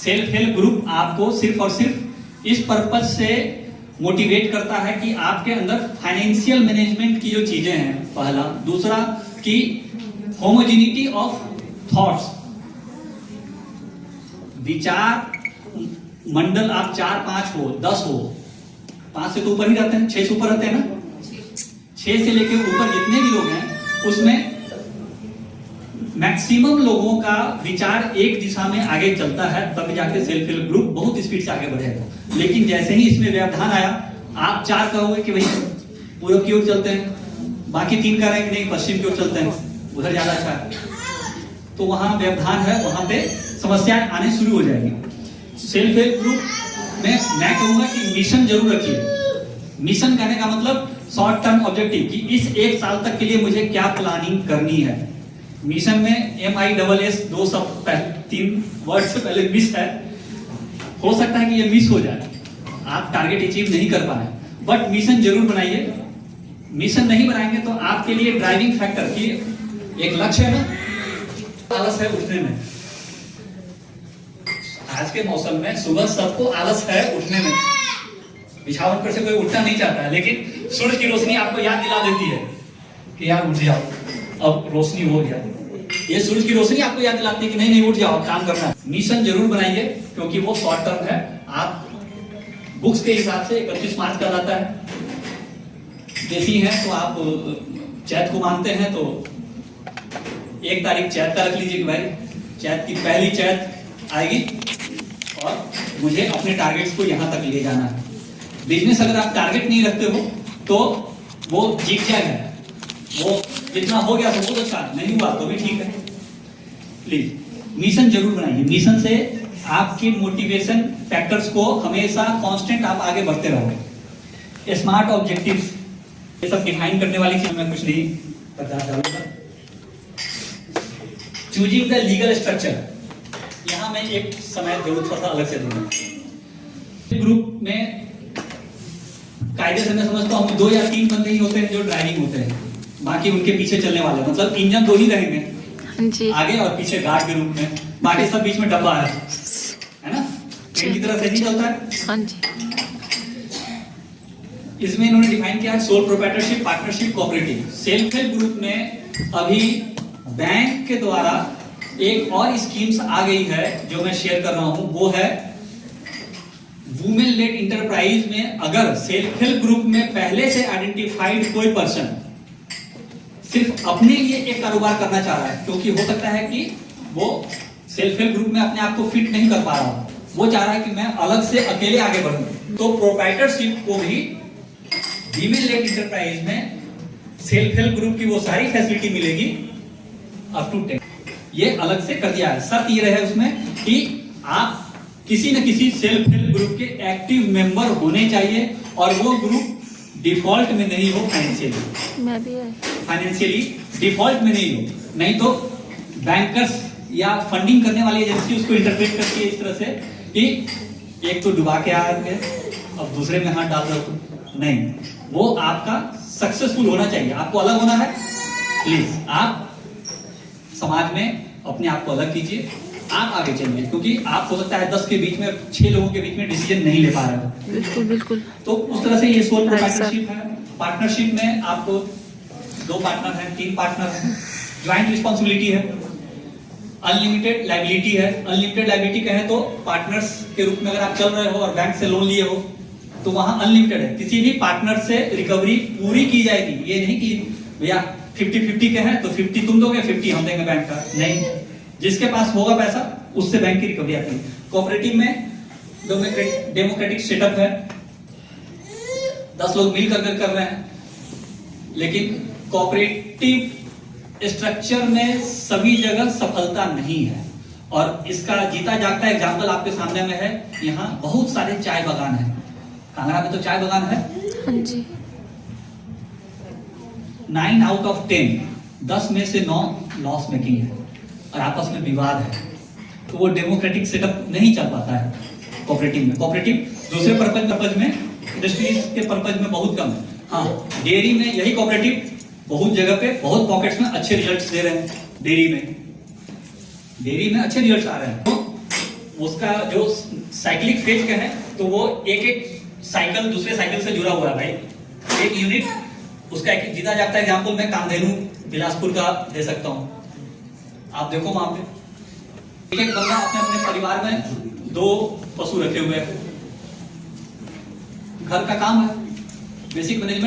Self help group आपको सिर्फ और सिर्फ इस पर्पज से मोटिवेट करता है कि आपके अंदर फाइनेंशियल मैनेजमेंट की जो चीजें हैं, पहला। दूसरा कि होमोजेनिटी ऑफ थॉट्स, विचार मंडल आप 4, 5 हो, 10 हो, 5 से तो ऊपर ही रहते हैं, 6 से ऊपर रहते हैं ना, 6 से लेके ऊपर जितने भी लोग हैं उसमें मैक्सिमम लोगों का विचार एक दिशा में आगे चलता है, तब जाके सेल्फ हेल्प ग्रुप बहुत स्पीड से आगे बढ़ेगा। लेकिन जैसे ही इसमें व्यवधान आया, आप 4 कहोगे कि भाई पूर्व की ओर चलते हैं, बाकी 3 कह रहे हैं कि नहीं पश्चिम की ओर चलते हैं, उधर ज्यादा अच्छा है, तो वहां व्यवधान है, वहां पे समस्याएं आने शुरू हो जाएगी। सेल्फ हेल्प ग्रुप में मैं कहूंगा कि मिशन जरूर रखिए। मिशन कहने का मतलब शॉर्ट टर्म ऑब्जेक्टिव, कि इस 1 साल तक के लिए मुझे क्या प्लानिंग करनी है। मिशन में MISS 2 सब 3 वर्ड से पहले मिस है, हो सकता है कि ये मिस हो जाए, आप टारगेट अचीव नहीं कर पाए, बट मिशन जरूर बनाइए। मिशन नहीं बनाएंगे तो आपके लिए ड्राइविंग फैक्टर की एक लक्ष्य है ना, आलस है उठने में। आज के मौसम में सुबह सबको आलस है उठने में, बिछावन पर से कोई उठना नहीं चाहता है, लेकिन सूरज की रोशनी आपको याद दिला देती है कि यार उठ जाओ, अब रोशनी हो गया। ये सूरज की रोशनी आपको याद दिलाती है कि नहीं उठ जाओ, काम करना है। मिशन जरूर बनाइए, क्योंकि वो शॉर्ट टर्म है। आप बुक्स के हिसाब से 31 मार्च का आता है, देसी है तो आप चैत को मानते हैं तो 1 तारीख चैत का रख लीजिए कि भाई चैत की पहली चैत आएगी और मुझे अपने टारगेट्स को यहां तक ले जाना है। बिजनेस अगर आप टारगेट नहीं रखते हो तो वो जीत जाएगा, वो जितना हो गया तो बहुत अच्छा, नहीं हुआ तो भी ठीक है। प्लीज मिशन जरूर बनाइए। मिशन से आपकी मोटिवेशन फैक्टर्स को हमेशा कांस्टेंट आप आगे बढ़ते रहोगे। स्मार्ट ऑब्जेक्टिव्स ये सब डिफाइन करने वाली चीज मैं कुछ नहीं बता चाहूंगा। चूजिंग द लीगल स्ट्रक्चर, यहां मैं एक समय जरूर थोड़ा सा अलग से दूंगा। ग्रुप में कायदे से मैं समझता हूं 2 या 3 बंदे ही होते हैं जो ड्राइविंग होते हैं, बाकी उनके पीछे चलने वाले, मतलब इंजन 2 ही रहेंगे जी, आगे और पीछे गार्ड के रूप में, बाकी सब बीच में डब्बा है ना, ट्रेन की तरह से नहीं चलता है। हाँ जी। इसमें इन्होंने डिफाइन किया है sole proprietorship, partnership, cooperative. Self help group में अभी बैंक के द्वारा एक और स्कीम्स आ गई है जो मैं शेयर कर रहा हूं, वो है वुमेन लेड इंटरप्राइज में अगर सेल्फ हेल्प ग्रुप में पहले से आइडेंटिफाइड कोई पर्सन सिर्फ अपने लिए एक कारोबार करना चाह रहा है, क्योंकि हो सकता है कि वो सेल्फ हेल्प ग्रुप में अपने आप को फिट नहीं कर पा रहा, वो चाह रहा है कि मैं अलग से अकेले आगे बढ़ूं, तो प्रोप्राइटरशिप को भी वीमेन लेड इंटरप्राइज में सेल्फ हेल्प ग्रुप की वो सारी फैसिलिटी मिलेगी अप टू 10। ये अलग से कर दिया है। शर्त ये रहे उसमें कि आप किसी न किसी सेल्फ हेल्प ग्रुप के एक्टिव मेंबर होने चाहिए और वो ग्रुप डिफॉल्ट में नहीं हो, फाइनेंशियली डिफॉल्ट में नहीं हो, नहीं तो बैंकर्स या फंडिंग करने वाली एजेंसी उसको इंटरप्रेट करती है इस तरह से कि एक तो डुबा के आ गए अब दूसरे में हाथ डाल दो, नहीं, वो आपका सक्सेसफुल होना चाहिए, आपको अलग होना है। प्लीज आप समाज में अपने आप को अलग कीजिए, आप आगे चलिए, क्योंकि आप हो सकता है 10 के बीच में 6 लोगों के बीच में डिसीजन नहीं ले पा रहे हो। बिल्कुल बिल्कुल। तो उस तरह से ये सोल प्रोप्राइटरशिप है। पार्टनरशिप में आपको 2 पार्टनर हैं, 3 पार्टनर हैं, ज्वाइंट रिस्पॉन्सिबिलिटी है, अनलिमिटेड लायबिलिटी है। अनलिमिटेड लायबिलिटी कहें तो पार्टनर्स के रूप में अगर आप चल रहे हो और बैंक से लोन लिए हो तो वहां अनलिमिटेड है, किसी भी पार्टनर से रिकवरी पूरी की जाएगी। ये नहीं कि भैया 50-50 के हैं तो 50 तुम दोगे 50 हम देंगे बैंक का, नहीं, जिसके पास होगा पैसा उससे बैंक की रिकवरी आती है। कोऑपरेटिव में डेमोक्रेटिक सेटअप है, 10 लोग मिलकर कर रहे हैं, लेकिन कोऑपरेटिव स्ट्रक्चर में सभी जगह सफलता नहीं है, और इसका जीता जागता एग्जाम्पल आपके सामने में है। यहाँ बहुत सारे चाय बागान है, कांगड़ा में तो चाय बागान है। हाँ जी। 9 आउट ऑफ 10 में से 9 लॉस मेकिंग है और आपस में विवाद है, तो वो डेमोक्रेटिक सेटअप नहीं चल पाता है कोऑपरेटिव में। कोऑपरेटिव दूसरे पर्पज में, इंडस्ट्रीज के पर्पज में बहुत कम है। हाँ, डेयरी में यही कोऑपरेटिव बहुत जगह पे बहुत पॉकेट्स में अच्छे रिजल्ट्स दे रहे हैं। डेयरी में अच्छे रिजल्ट्स आ रहे हैं। तो उसका जो साइक्लिक फेज का है तो वो एक एक साइकिल दूसरे साइकिल से जुड़ा हुआ है भाई। एक यूनिट उसका एक जीता जागता एग्जाम्पल मैं कामधेनु बिलासपुर का दे सकता हूं। आप देखो वहां पे एक बंदा अपने अपने परिवार में 2 पशु रखे हुए हैं, घर का काम है, बेसिक मैनेजमेंट